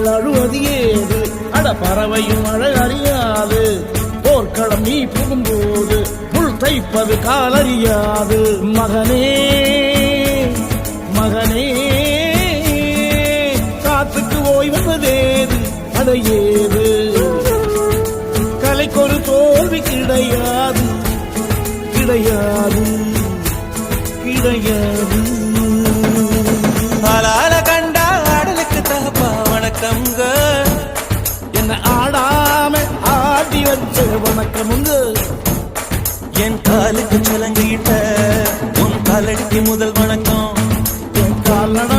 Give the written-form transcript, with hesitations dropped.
பறவைகள் அழுவது ஏது அட பறவையும் அழகறியாது போர்க்களம் நீ புகும்போது புல் தைப்பது காலறியாது மகனே மகனே காத்துக்கு ஓய்வதேது அடையேது கலைக்கொரு தோல்வி கிடையாது கிடையாது கிடையாது ஆளால கண்டா ஆடலுக்கு தகப்பா வணக்கம்ங்க என்ன ஆடாம ஆடி வச்ச வணக்கமுங்க என் காலுக்கு சலங்கிட்ட உன் காலடிக்கு முதல் வணக்கம் என் கால் நட